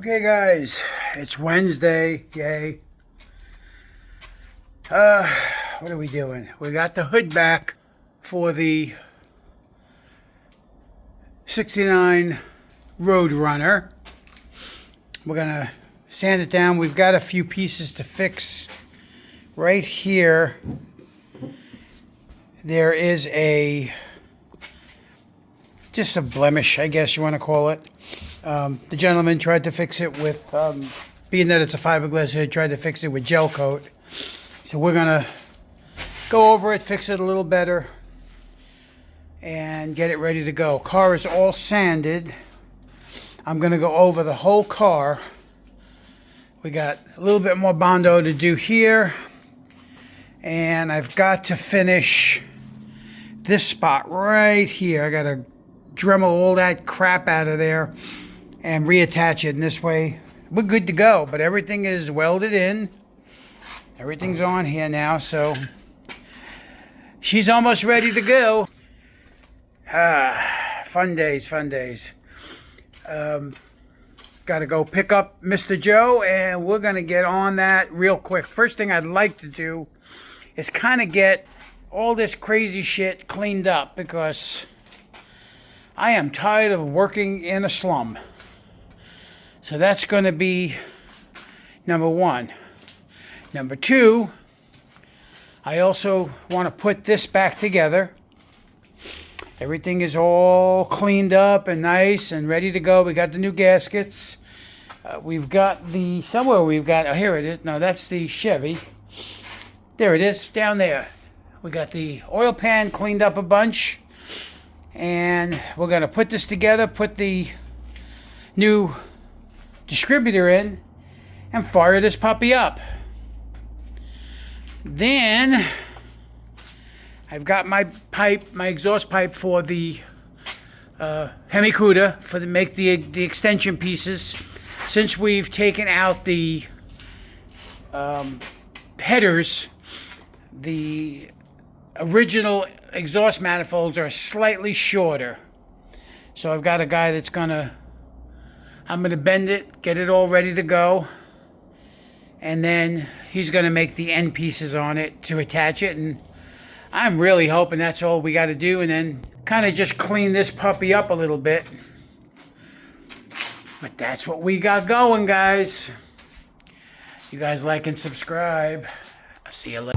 Okay, guys, it's Wednesday. Yay. What are we doing? We got the hood back for the 69 Roadrunner. We're gonna sand it down. We've got a few pieces to fix. Right here, there is just a blemish, I guess you want to call it. The gentleman tried to fix it with, being that it's a fiberglass hood, tried to fix it with gel coat. So we're gonna go over it, fix it a little better, and get it ready to go. Car is all sanded. I'm gonna go over the whole car. We got a little bit more Bondo to do here, and I've got to finish this spot right here. I gotta Dremel all that crap out of there and reattach it, and this way we're good to go. But everything is welded in, everything's on here now, so she's almost ready to go. Fun days. Gotta go pick up Mr. Joe, and we're gonna get on that real quick. First thing I'd like to do is kind of get all this crazy shit cleaned up, because I am tired of working in a slum. So that's going to be number one. Number two, I also want to put this back together. Everything is all cleaned up and nice and ready to go. We got the new gaskets. We've got oh, here it is. No, that's the Chevy. There it is, down there. We got the oil pan cleaned up a bunch. And we're going to put this together, put the new distributor in, and fire this puppy up. Then I've got my exhaust pipe for the Hemi Cuda, make the extension pieces. Since we've taken out the headers, the original exhaust manifolds are slightly shorter. So I've got a guy that's I'm gonna bend it, get it all ready to go, and then he's gonna make the end pieces on it to attach it. And I'm really hoping that's all we got to do, and then kind of just clean this puppy up a little bit. But that's what we got going, guys. You guys like and subscribe. I'll see you later.